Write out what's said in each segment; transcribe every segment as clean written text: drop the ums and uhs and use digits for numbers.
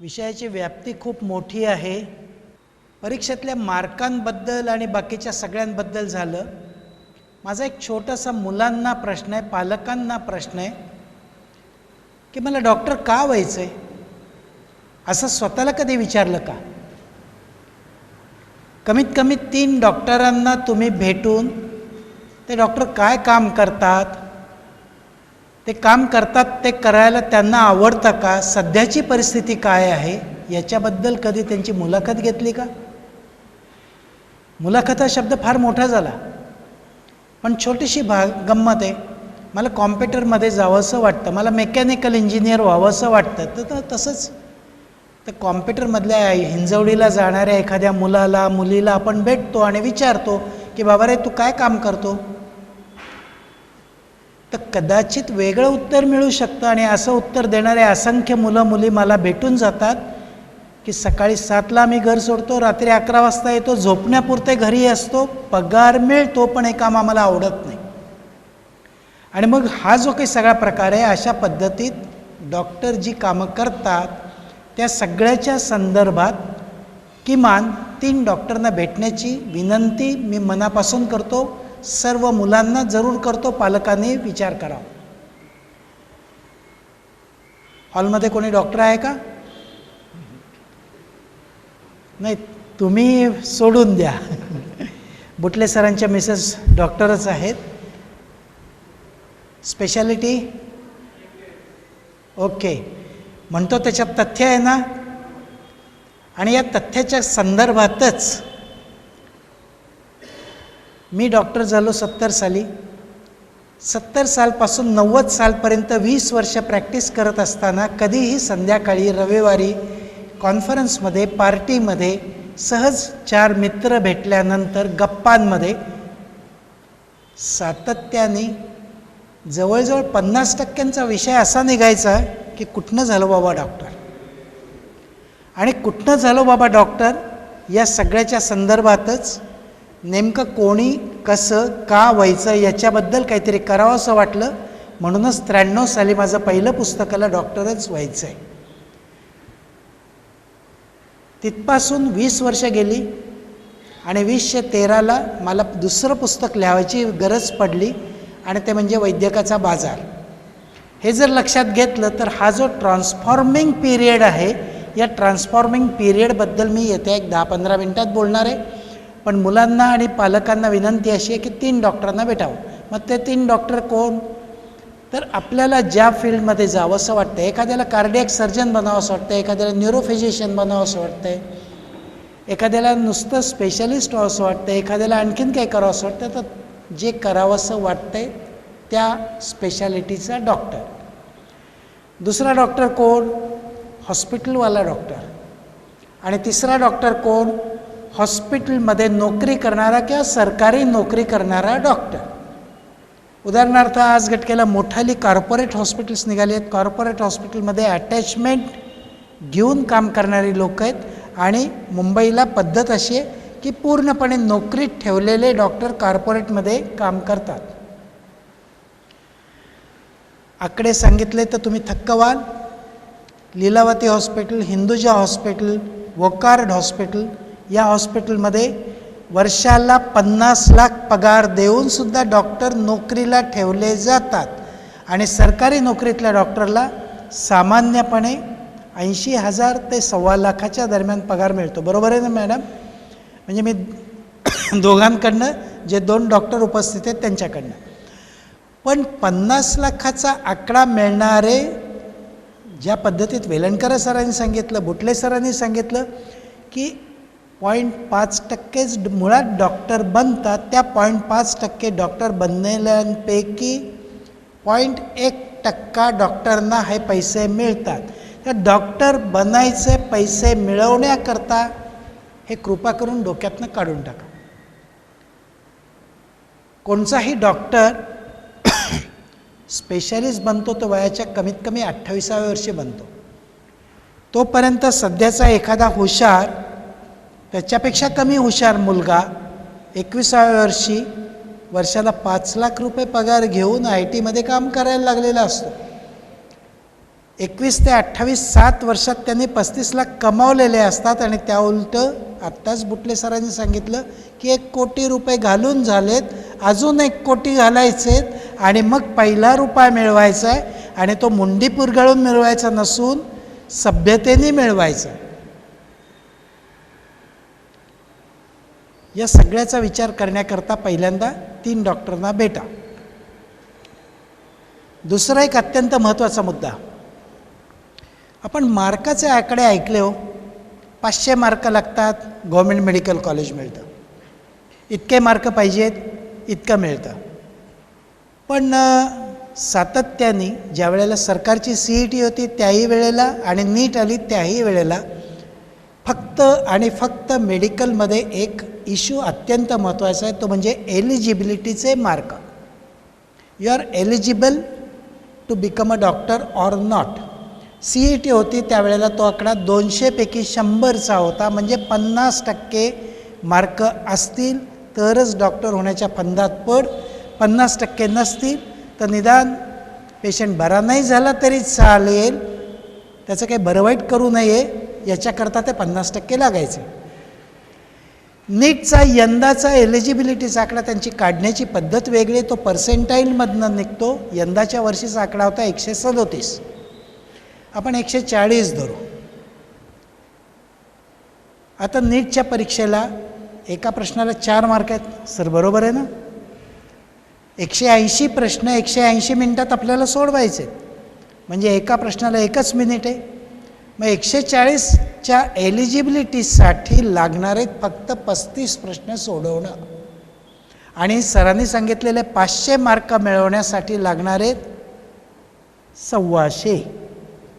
विषयाची व्याप्ती खूप मोठी आहे. परीक्षेतल्या मार्कांबद्दल आणि बाकीच्या सगळ्यांबद्दल झालं. माझा एक छोटासा मुलांना प्रश्न आहे, पालकांना प्रश्न आहे की मला डॉक्टर का व्हायचं आहे, असं स्वतःला कधी विचारलं का? कमीत कमी 3 डॉक्टरांना तुम्ही भेटून ते डॉक्टर काय काम करतात, ते काम करतात ते करायला त्यांना आवडतं का, सध्याची परिस्थिती काय आहे याच्याबद्दल कधी त्यांची मुलाखत घेतली का? मुलाखत हा शब्द फार मोठा झाला, पण छोटीशी गंमत आहे. मला कॉम्प्युटरमध्ये जावंसं वाटतं, मला मेकॅनिकल इंजिनियर व्हावंसं वाटतं. तर तसंच तर कॉम्प्युटरमधल्या हिंजवडीला जाणाऱ्या एखाद्या मुलाला मुलीला आपण भेटतो आणि विचारतो की बाबा रे तू काय काम करतो, तर कदाचित वेगळं उत्तर मिळू शकतं. आणि असं उत्तर देणारे असंख्य मुलं मुली मला भेटून जातात की सकाळी 7ला मी घर सोडतो, रात्री 11 वाजता येतो, झोपण्यापुरते घरी असतो, पगार मिळतो, पण हे काम आम्हाला आवडत नाही. आणि मग हा जो काही सगळा प्रकार आहे, अशा पद्धतीत डॉक्टर जी कामं करतात त्या सगळ्याच्या संदर्भात किमान 3 डॉक्टरना भेटण्याची विनंती मी मनापासून करतो. सर्व मुलांना जरूर करतो, पालकांनी विचार करावा. हॉलमध्ये कोणी डॉक्टर आहे का? नाही, तुम्ही सोडून द्या. बुटले सरांच्या मिसेस डॉक्टरच आहेत. स्पेशालिटी ओके म्हणतो, त्याच्यात तथ्य आहे ना. आणि या तथ्याच्या संदर्भातच मी डॉक्टर झालो 70 साली. 70 सालपासून 90 सालपर्यंत 20 वर्ष प्रॅक्टिस करत असताना कधीही संध्याकाळी रविवारी कॉन्फरन्समध्ये पार्टीमध्ये सहज 4 मित्र भेटल्यानंतर गप्पांमध्ये सातत्याने जवळजवळ 50% विषय असा निघायचा की कुठनं झालो बाबा डॉक्टर. आणि कुठनं झालो बाबा डॉक्टर या सगळ्याच्या संदर्भातच नेमकं कोणी कसं का व्हायचं याच्याबद्दल काहीतरी करावं असं वाटलं. म्हणूनच 93 साली माझं पहिलं पुस्तकाला डॉक्टरच व्हायचं आहे. तिथपासून 20 वर्ष गेली आणि 2013ला मला दुसरं पुस्तक लिहायची गरज पडली, आणि ते म्हणजे वैद्यकाचा बाजार. हे जर लक्षात घेतलं तर हा जो ट्रान्सफॉर्मिंग पिरियड आहे, या ट्रान्सफॉर्मिंग पिरियडबद्दल मी येत्या एक 10-15 मिनटात बोलणार आहे. पण मुलांना आणि पालकांना विनंती अशी आहे की 3 डॉक्टरांना भेटावं. मग ते 3 डॉक्टर कोण? तर आपल्याला ज्या फील्डमध्ये जावं असं वाटतं, एखाद्याला कार्डियक सर्जन बनावं असं वाटतं, एखाद्याला न्यूरोफिजिशियन बनावं असं वाटतं, एखाद्याला नुसतं स्पेशलिस्ट व्हावं असं वाटतं, एखाद्याला आणखीन काही करावं असं वाटतं, तर जे करावं असं वाटतंय त्या स्पेशालिटीचा डॉक्टर. दुसरा डॉक्टर कोण? हॉस्पिटलवाला डॉक्टर. आणि तिसरा डॉक्टर कोण? हॉस्पिटलमध्ये नोकरी करणारा किंवा सरकारी नोकरी करणारा डॉक्टर. उदाहरणार्थ आज घटकेला मोठाली कॉर्पोरेट हॉस्पिटल्स निघाली आहेत. कॉर्पोरेट हॉस्पिटलमध्ये अटॅचमेंट घेऊन काम करणारी लोक आहेत. आणि मुंबईला पद्धत अशी आहे की पूर्णपणे नोकरीत ठेवलेले डॉक्टर कॉर्पोरेटमध्ये काम करतात. आकडे सांगितले तर तुम्ही थक्क व्हाल. Lilavati hospital, Hinduja hospital, Wockhardt hospital या हॉस्पिटलमध्ये वर्षाला 50 लाख पगार देऊनसुद्धा डॉक्टर नोकरीला ठेवले जातात. आणि सरकारी नोकरीतल्या डॉक्टरला सामान्यपणे 80,000 ते 1.25 लाखाच्या दरम्यान पगार मिळतो. बरोबर आहे ना मॅडम? म्हणजे मी दोघांकडनं, जे 2 डॉक्टर उपस्थित आहेत त्यांच्याकडनं. पण 50 लाखाचा आकडा मिळणारे, ज्या पद्धतीत वेलणकर सरांनी सांगितलं, बुटले सरांनी सांगितलं की 0.5%च मुळात डॉक्टर बनतात, त्या 0.5% डॉक्टर बनलेल्यांपैकी 0.1% डॉक्टरना हे पैसे मिळतात. तर डॉक्टर बनायचे पैसे मिळवण्याकरता हे कृपा करून डोक्यातनं काढून टाका. कोणताही डॉक्टर स्पेशालिस्ट बनतो तो वयाच्या कमीत कमी 28व्या वर्षी बनतो. तोपर्यंत सध्याचा एखादा हुशार, त्याच्यापेक्षा कमी हुशार मुलगा 21व्या वर्षी वर्षाला 5 लाख रुपये पगार घेऊन IT मध्ये काम करायला लागलेला असतो. 21 ते 28 7 वर्षात त्यांनी 35 लाख कमावलेले असतात आणि त्या उलट आत्ताच बुटले सरांनी सांगितलं की 1 कोटी रुपये घालून झालेत, अजून 1 कोटी घालायचेत आणि मग पहिला रुपया मिळवायचा आहे आणि तो मुंडी पुरगळून मिळवायचा नसून सभ्यतेने मिळवायचा. या सगळ्याचा विचार करण्याकरता पहिल्यांदा 3 डॉक्टरांना भेटा. दुसरा एक अत्यंत महत्त्वाचा मुद्दा, आपण मार्काचे आकडे ऐकले हो. 500 मार्क लागतात, गव्हर्मेंट मेडिकल कॉलेज मिळतं. इतके मार्क पाहिजेत, इतकं मिळतं. पण सातत्याने ज्या वेळेला सरकारची CET होती त्याही वेळेला आणि नीट आली त्याही वेळेला फक्त आणि फक्त मेडिकलमध्ये एक इश्यू अत्यंत महत्त्वाचा आहे, तो म्हणजे एलिजिबिलिटीचे mark. You are eligible to become a doctor or not. CET होती त्यावेळेला तो आकडा 200 पैकी 100चा होता, म्हणजे 50% मार्क असतील तरच डॉक्टर होण्याच्या फंदात पड. 50% नसतील तर निदान पेशंट बरा नाही झाला तरी चालेल, त्याचं काही बरं वाईट करू नये याच्याकरता ते 50% लागायचे. नीटचा यंदाचा एलिजिबिलिटीचा आकडा त्यांची काढण्याची पद्धत वेगळी, तो पर्सेंटाईलमधनं निघतो. यंदाच्या वर्षीचा आकडा होता 137. आपण 140 धरू. आता नीटच्या परीक्षेला एका प्रश्नाला 4 मार्क आहेत. सर बरोबर आहे ना? 180 प्रश्न 180 मिनिटात आपल्याला सोडवायचे, म्हणजे एका प्रश्नाला 1 मिनिट आहे. मग 140च्या एलिजिबिलिटीसाठी लागणारे फक्त 35 प्रश्न सोडवणं आणि सरांनी सांगितलेले 500 मार्क मिळवण्यासाठी लागणारे 125.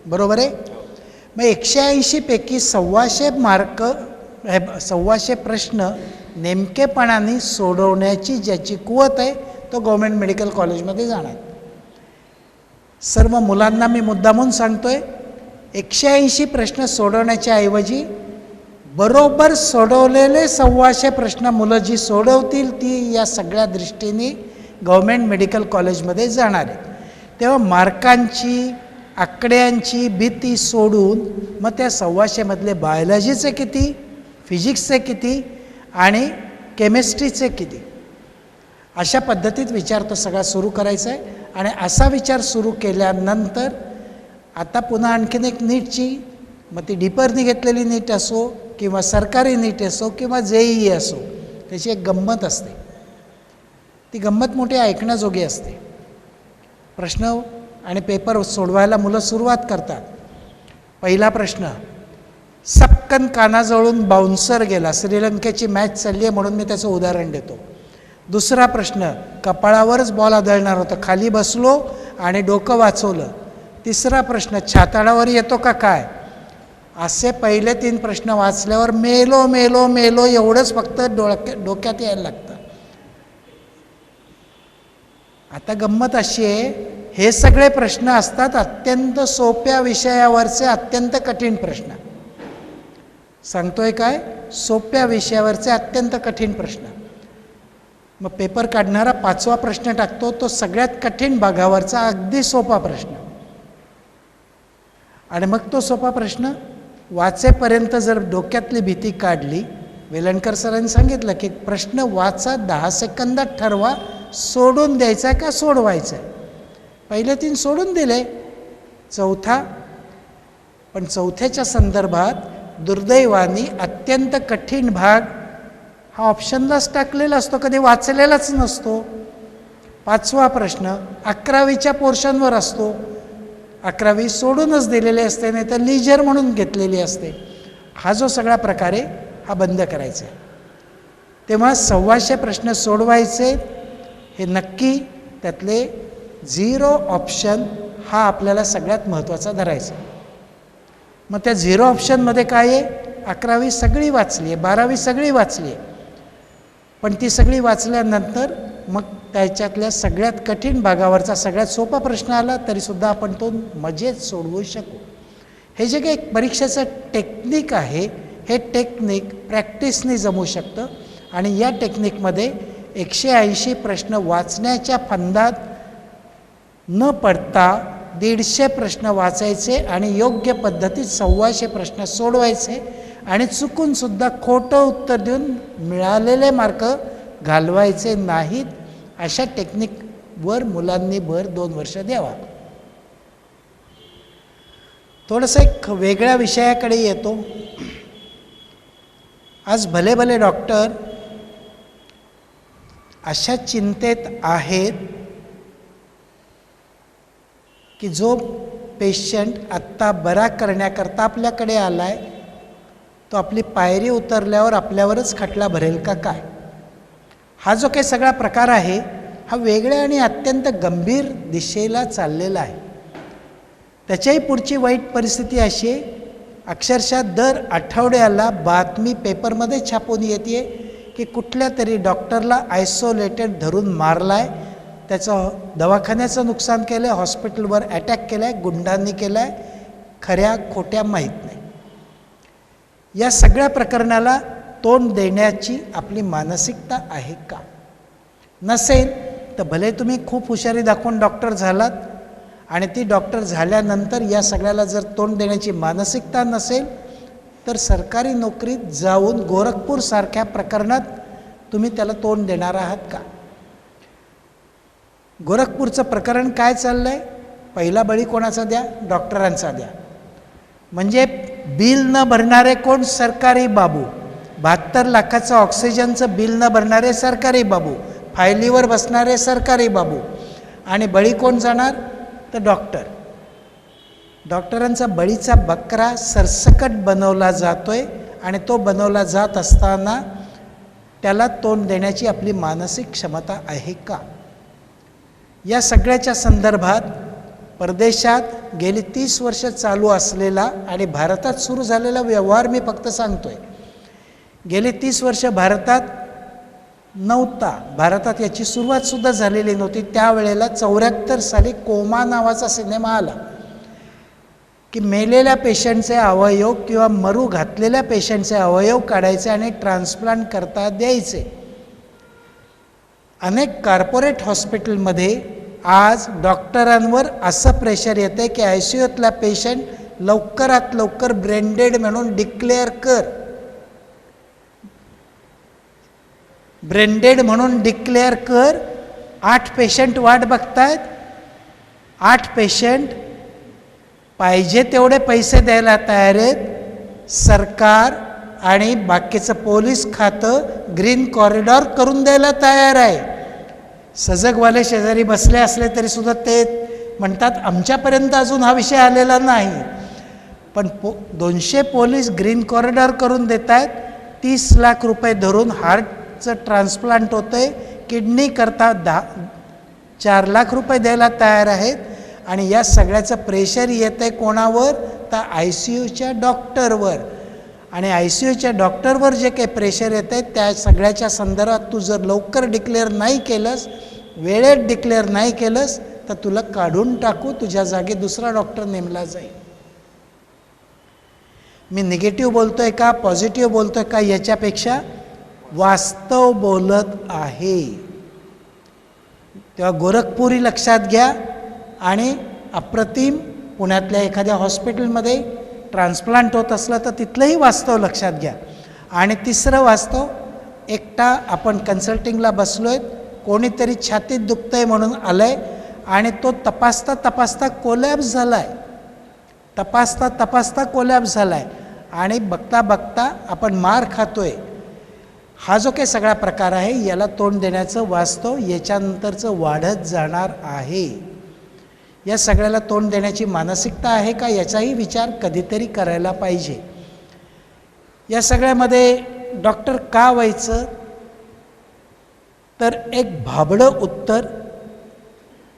बरोबर आहे? मग 180 पैकी 125 मार्क 125 प्रश्न नेमकेपणाने सोडवण्याची ज्याची कुवत आहे तो गव्हर्मेंट मेडिकल कॉलेजमध्ये जाणार. सर्व मुलांना मी मुद्दामून सांगतोय, 180 प्रश्न सोडवण्याच्या ऐवजी बरोबर सोडवलेले 125 प्रश्न मुलं जी सोडवतील ती या सगळ्या दृष्टीने गव्हर्मेंट मेडिकल कॉलेजमध्ये जाणार आहे. तेव्हा मार्कांची आकड्यांची भीती सोडून मग त्या 125मधले बायोलॉजीचे किती, फिजिक्सचे किती आणि केमिस्ट्रीचे किती, अशा पद्धतीत विचार तो सगळा सुरू करायचा आहे. आणि असा विचार सुरू केल्यानंतर आता पुन्हा आणखीन एक नीटची, मग ती डीपरनी घेतलेली नीट असो किंवा सरकारी नीट असो किंवा JEE असो, त्याची एक गंमत असते. ती गंमत मोठी ऐकण्याजोगी असते. प्रश्न आणि पेपर सोडवायला मुलं सुरुवात करतात. पहिला प्रश्न, सपकन कानाजवळून बाउन्सर गेला. श्रीलंकेची मॅच चालली आहे म्हणून मी त्याचं उदाहरण देतो. दुसरा प्रश्न, कपाळावरच बॉल आदळणार होता, खाली बसलो आणि डोकं वाचवलं. तिसरा प्रश्न, छाताडावर येतो का काय. असे पहिले 3 प्रश्न वाचल्यावर मेलो मेलो मेलो एवढंच फक्त डोक्यात यायला लागतं. आता गंमत अशी आहे, हे सगळे प्रश्न असतात अत्यंत सोप्या विषयावरचे अत्यंत कठीण प्रश्न. सांगतोय काय, सोप्या विषयावरचे अत्यंत कठीण प्रश्न. मग पेपर काढणारा 5वा प्रश्न टाकतो तो सगळ्यात कठीण भागावरचा अगदी सोपा प्रश्न. आणि मग तो सोपा प्रश्न वाचेपर्यंत जर डोक्यातली भीती काढली, वेलणकर सरांनी सांगितलं की प्रश्न वाचा, 10 सेकंदात ठरवा सोडून द्यायचा आहे का सोडवायचा आहे. पहिले 3 सोडून दिले, चौथा, पण चौथ्याच्या संदर्भात दुर्दैवाने अत्यंत कठीण भाग हा ऑप्शनलाच टाकलेला असतो, कधी वाचलेलाच नसतो. 5वा प्रश्न 11वीच्या पोर्शनवर असतो, 11वी सोडूनच दिलेले असते, नाही तर लीजर म्हणून घेतलेली असते. हा जो सगळा प्रकार आहे हा बंद करायचा आहे. तेव्हा 125 प्रश्न सोडवायचे हे नक्की, त्यातले 0 ऑप्शन हा आपल्याला सगळ्यात महत्त्वाचा धरायचा. मग त्या 0 ऑप्शनमध्ये काय आहे, 11वी सगळी वाचली आहे, 12वी सगळी वाचली आहे, पण ती सगळी वाचल्यानंतर मग त्याच्यातल्या सगळ्यात कठीण भागावरचा सगळ्यात सोपा प्रश्न आला तरीसुद्धा आपण तो मजेत सोडवू शकू. हे जे काही परीक्षेचं टेक्निक आहे, हे टेक्निक प्रॅक्टिसने जमू शकतं. आणि या टेक्निकमध्ये 180 प्रश्न वाचण्याच्या फंदात न पडता 150 प्रश्न वाचायचे आणि योग्य पद्धतीत 125 प्रश्न सोडवायचे आणि चुकूनसुद्धा खोटं उत्तर देऊन मिळालेले मार्क घालवायचे नाहीत. अशा टेक्निकवर मुलांनी भर 2 वर्ष द्यावा. थोडंसं एक वेगळ्या विषयाकडे येतो. आज भले भले डॉक्टर अशा चिंतेत आहेत की जो पेशंट आत्ता बरा करण्याकरता आपल्याकडे आला आहे तो आपली पायरी उतरल्यावर आपल्यावरच खटला भरेल का काय. हा जो काही सगळा प्रकार आहे हा वेगळ्या आणि अत्यंत गंभीर दिशेला चाललेला आहे. त्याच्याही पुढची वाईट परिस्थिती अशी आहे, अक्षरशः दर आठवड्याला बातमी पेपरमध्ये छापून येते की कुठल्या तरी डॉक्टरला आयसोलेटेड धरून मारला आहे, त्याचं दवाखान्याचं नुकसान केलं आहे, हॉस्पिटलवर अटॅक केला आहे, गुंडांनी केला आहे, खऱ्या खोट्या माहीत नाही. या सगळ्या प्रकरणाला तोंड देण्याची आपली मानसिकता आहे का? नसेल तर भले तुम्ही खूप हुशारी दाखवून डॉक्टर झालात आणि ती डॉक्टर झाल्यानंतर या सगळ्याला जर तोंड देण्याची मानसिकता नसेल तर सरकारी नोकरीत जाऊन गोरखपूरसारख्या प्रकरणात तुम्ही त्याला तोंड देणार आहात का? गोरखपूरचं प्रकरण काय चाललं आहे? पहिला बळी कोणाचा द्या? डॉक्टरांचा द्या. म्हणजे बिल न भरणारे कोण? सरकारी बाबू. 72 लाखाचं ऑक्सिजनचं बिल न भरणारे सरकारी बाबू, फायलीवर बसणारे सरकारी बाबू. आणि बळी कोण जाणार? तर डॉक्टर. डॉक्टरांचा बळीचा बकरा सरसकट बनवला जातोय आणि तो बनवला जात असताना त्याला तोंड देण्याची आपली मानसिक क्षमता आहे का? या सगळ्याच्या संदर्भात परदेशात गेली 30 वर्ष चालू असलेला आणि भारतात सुरू झालेला व्यवहार मी फक्त सांगतोय. गेली 30 वर्ष भारतात नव्हता, भारतात याची सुरुवातसुद्धा झालेली नव्हती. त्यावेळेला 74 साली कोमा नावाचा सिनेमा आला की मेलेल्या पेशंटचे अवयव किंवा मरू घातलेल्या पेशंटचे अवयव काढायचे आणि ट्रान्सप्लांट करता द्यायचे. अनेक कॉर्पोरेट हॉस्पिटलमध्ये आज डॉक्टरांवर असं प्रेशर येते की ICUतला पेशंट लवकरात लवकर ब्रेन डेड म्हणून डिक्लेअर कर, ब्रेन डेड म्हणून डिक्लेअर कर. 8 पेशंट वाट बघतायत. 8 पेशंट पाहिजे तेवढे पैसे द्यायला तयार आहेत. सरकार आणि बाकीचं पोलीस खातं ग्रीन कॉरिडॉर करून द्यायला तयार आहे. सजगवाले शेजारी बसले असले तरी सुद्धा ते म्हणतात आमच्यापर्यंत अजून हा विषय आलेला नाही. पण 200 पोलीस ग्रीन कॉरिडॉर करून देत आहेत. 30 लाख रुपये धरून हार्टचं ट्रान्सप्लांट होतं आहे. किडनी करता 4 लाख रुपये द्यायला तयार आहेत. आणि या सगळ्याचं प्रेशर येतं आहे कोणावर? तर ICUच्या डॉक्टरवर. आणि ICUच्या डॉक्टरवर जे काही प्रेशर येतं आहे त्या सगळ्याच्या संदर्भात तू जर लवकर डिक्लेअर नाही केलंस, वेळेत डिक्लेअर नाही केलंस तर तुला काढून टाकू, तुझ्या जागी दुसरा डॉक्टर नेमला जाईल. मी निगेटिव्ह बोलतोय का पॉझिटिव्ह बोलतोय का याच्यापेक्षा वास्तव बोलत आहे. तेव्हा गोरखपुरी लक्षात घ्या. आणि अप्रतिम पुण्यातल्या एखाद्या हॉस्पिटलमध्ये ट्रान्सप्लांट होत असलं तर तिथलंही वास्तव लक्षात घ्या. आणि तिसरं वास्तव, एकटा आपण कन्सल्टिंगला बसलो आहे, कोणीतरी छातीत दुखतं आहे म्हणून आलं आहे आणि तो तपासता तपासता कोलॅप्स झाला आहे, तपासता तपासता कोलॅप्स झाला आहे आणि बघता बघता आपण मार खातो आहे. हा जो काही सगळा प्रकार आहे याला तोंड देण्याचं वास्तव याच्यानंतरचं वाढत जाणार आहे. या सगळ्याला तोंड देण्याची मानसिकता आहे का याचाही विचार कधीतरी करायला पाहिजे. या सगळ्यामध्ये डॉक्टर का व्हायचं? तर एक भाबडं उत्तर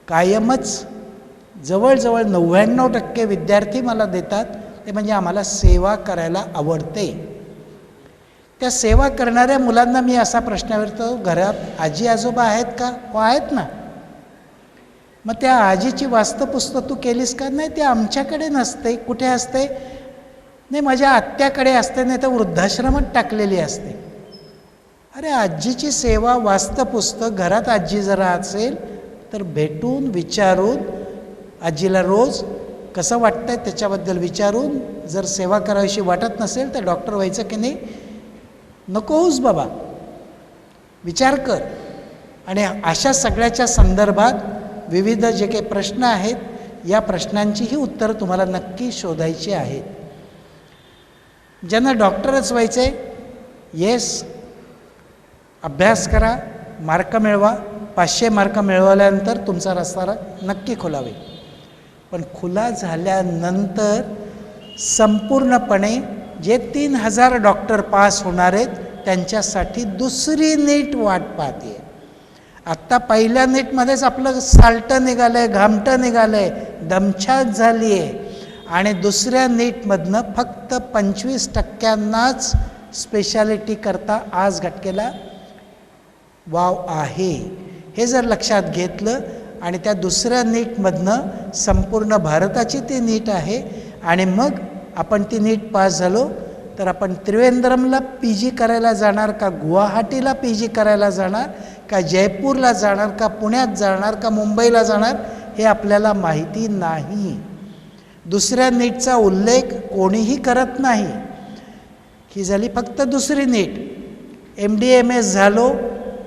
कायमच जवळजवळ 99% विद्यार्थी मला देतात ते म्हणजे आम्हाला सेवा करायला आवडते. त्या सेवा करणाऱ्या मुलांना मी असा प्रश्न विचारतो, घरात आजी आजोबा आहेत का? हो आहेत ना. मग त्या आजीची वास्तुपुस्तक तू केलीस का? नाही, ते आमच्याकडे नसते. कुठे असते? नाही, माझ्या आत्याकडे असते, नाही तर वृद्धाश्रमात टाकलेली असते. अरे आजीची सेवा वास्तुपुस्तक घरात आजी जरा असेल तर भेटून विचारून आजीला रोज कसं वाटतंय त्याच्याबद्दल विचारून, जर सेवा करावीशी वाटत नसेल तर डॉक्टर व्हायचं की नाही नको होऊस बाबा, विचार कर. आणि अशा सगळ्याच्या संदर्भात विविध जे काही प्रश्न आहेत, या प्रश्नांचीही उत्तरं तुम्हाला नक्की शोधायची आहेत. ज्यांना डॉक्टरच व्हायचं आहे, येस, अभ्यास करा, मार्क मिळवा. 500 मार्क मिळवल्यानंतर तुमचा रस्ता नक्की खुला होईल. पण खुला झाल्यानंतर संपूर्णपणे जे 3000 डॉक्टर पास होणार आहेत त्यांच्यासाठी दुसरी नीट वाट पाहते. आत्ता पहिल्या नीटमध्येच आपलं साल्टं निघालं आहे, घामटं निघालं आहे, दमछाक झाली आहे. आणि दुसऱ्या नीटमधनं फक्त 25%नाच स्पेशालिटी करता आज घटकेला वाव आहे. हे जर लक्षात घेतलं आणि त्या दुसऱ्या नीटमधनं संपूर्ण भारताची ती नीट आहे आणि मग आपण ती नीट पास झालो तर आपण त्रिवेंद्रमला PG करायला जाणार का, गुवाहाटीला PG करायला जाणार का, जयपूरला जाणार का, पुण्यात जाणार का, मुंबईला जाणार, हे आपल्याला माहिती नाही. दुसऱ्या नीटचा उल्लेख कोणीही करत नाही. ही झाली फक्त दुसरी नीट. MD MS झालो,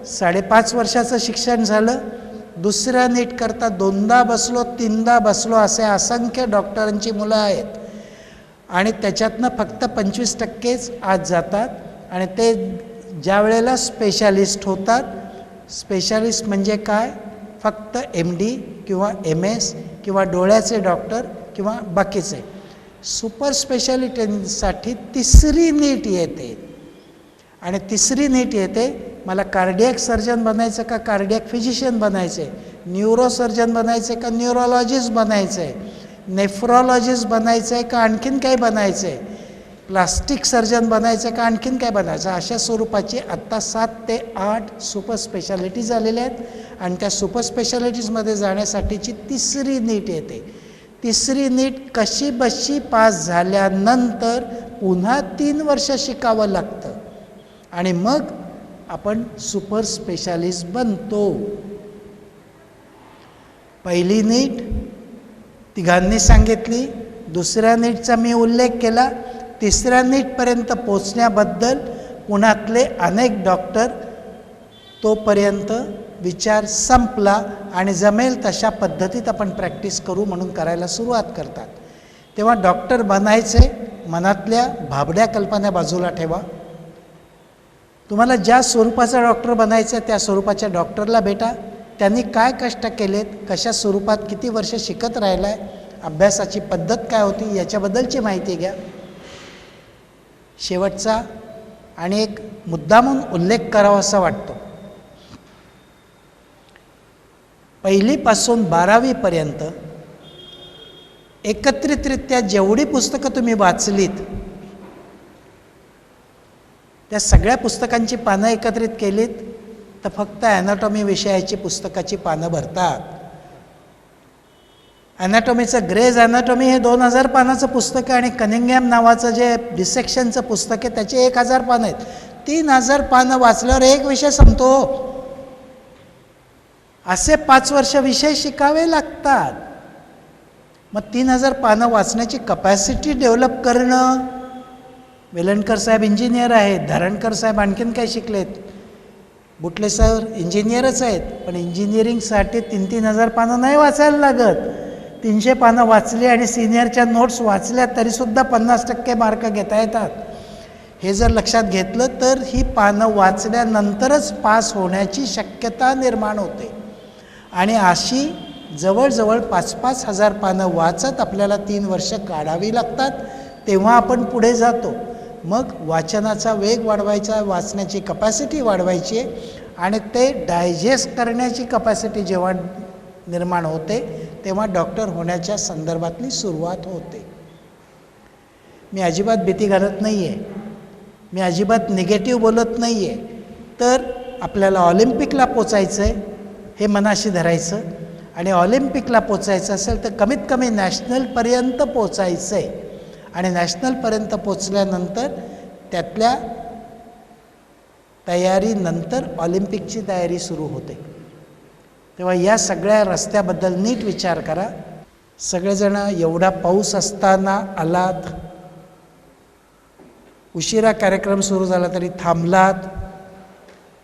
5.5 वर्षाचं शिक्षण झालं. दुसऱ्या नीट करता 2दा बसलो, 3दा बसलो, असे असंख्य डॉक्टरांची मुलं आहेत. आणि त्याच्यातनं फक्त 25%च आज जातात. आणि ते ज्या वेळेला स्पेशालिस्ट होतात, स्पेशालिस्ट म्हणजे काय, फक्त MD किंवा MS किंवा डोळ्याचे डॉक्टर किंवा बाकीचे. सुपर स्पेशालिटीसाठी तिसरी नीट येते. आणि तिसरी नीट येते, मला कार्डियक सर्जन बनायचं का कार्डियक फिजिशियन बनायचं आहे, न्यूरोसर्जन बनायचं आहे का न्यूरोलॉजिस्ट बनायचं आहे, नेफ्रॉलॉजिस्ट बनायचं आहे का आणखीन काही बनायचं आहे, प्लास्टिक सर्जन बनायचं आहे का आणखीन काय बनायचं. अशा स्वरूपाची आत्ता 7 ते 8 सुपर स्पेशालिटी झालेल्या आहेत. आणि त्या सुपर स्पेशालिटीजमध्ये जाण्यासाठीची तिसरी नीट येते. तिसरी नीट कशी बशी पास झाल्यानंतर पुन्हा 3 वर्ष शिकावं लागतं आणि मग आपण सुपर स्पेशालिस्ट बनतो. पहिली नीट तिघांनी सांगितली, दुसऱ्या नीटचा मी उल्लेख केला, तिसऱ्या नीटपर्यंत पोचण्याबद्दल पुण्यातले अनेक डॉक्टर तोपर्यंत विचार संपला आणि जमेल तशा पद्धतीत आपण प्रॅक्टिस करू म्हणून करायला सुरुवात करतात. तेव्हा डॉक्टर बनायचे, मनातल्या भाबड्या कल्पना बाजूला ठेवा. तुम्हाला ज्या स्वरूपाचा डॉक्टर बनायचं आहे त्या स्वरूपाच्या डॉक्टरला भेटा. त्यांनी काय कष्ट केलेत, कशा स्वरूपात किती वर्ष शिकत राहिला आहे, अभ्यासाची पद्धत काय होती, याच्याबद्दलची माहिती घ्या. शेवटचा आणि एक मुद्दामून उल्लेख करावा असा वाटतो. 1लीपासून 12वीपर्यंत एकत्रितरित्या जेवढी पुस्तकं तुम्ही वाचलीत त्या सगळ्या पुस्तकांची पानं एकत्रित केलीत तर फक्त ॲनाटॉमी विषयाची पुस्तकाची पानं भरतात. ॲनाटॉमीचं ग्रेज ॲनाटॉमी हे 2000 पानाचं पुस्तक आहे आणि कनिंगहॅम नावाचं जे डिसेक्शनचं पुस्तक आहे त्याचे 1000 पानं आहेत. 3000 पानं वाचल्यावर एक विषय संपतो. असे 5 वर्ष विषय शिकावे लागतात. मग 3000 पानं वाचण्याची कपॅसिटी डेव्हलप करणं. वेलणकर साहेब इंजिनियर आहेत, धरणकर साहेब आणखीन काय शिकलेत, बुटले सर इंजिनियरच आहेत, पण इंजिनिअरिंगसाठी 3,000 पानं नाही वाचायला लागत. 300 पानं वाचली आणि सिनियरच्या नोट्स वाचल्या तरीसुद्धा 50% मार्क घेता येतात. हे जर लक्षात घेतलं तर ही पानं वाचल्यानंतरच पास होण्याची शक्यता निर्माण होते. आणि अशी जवळजवळ 5-5 हजार पानं वाचत आपल्याला 3 वर्ष काढावी लागतात. तेव्हा आपण पुढे जातो. मग वाचनाचा वेग वाढवायचा, वाचण्याची कपॅसिटी वाढवायची आणि ते डायजेस्ट करण्याची कपॅसिटी जेव्हा निर्माण होते तेव्हा डॉक्टर होण्याच्या संदर्भातली सुरुवात होते. मी अजिबात भीती घालत नाही आहे, मी अजिबात निगेटिव्ह बोलत नाही आहे. तर आपल्याला ऑलिम्पिकला पोचायचं आहे हे मनाशी धरायचं आणि ऑलिम्पिकला पोचायचं असेल तर कमीत कमी नॅशनलपर्यंत पोचायचं आहे. आणि नॅशनलपर्यंत पोचल्यानंतर त्यातल्या तयारीनंतर ऑलिम्पिकची तयारी सुरू होते. तेव्हा या सगळ्या रस्त्याबद्दल नीट विचार करा. सगळेजण एवढा पाऊस असताना आलात, उशिरा कार्यक्रम सुरू झाला तरी थांबलात,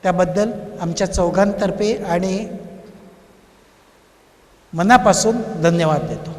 त्याबद्दल आमच्या चौघांतर्फे आणि मनापासून धन्यवाद देतो.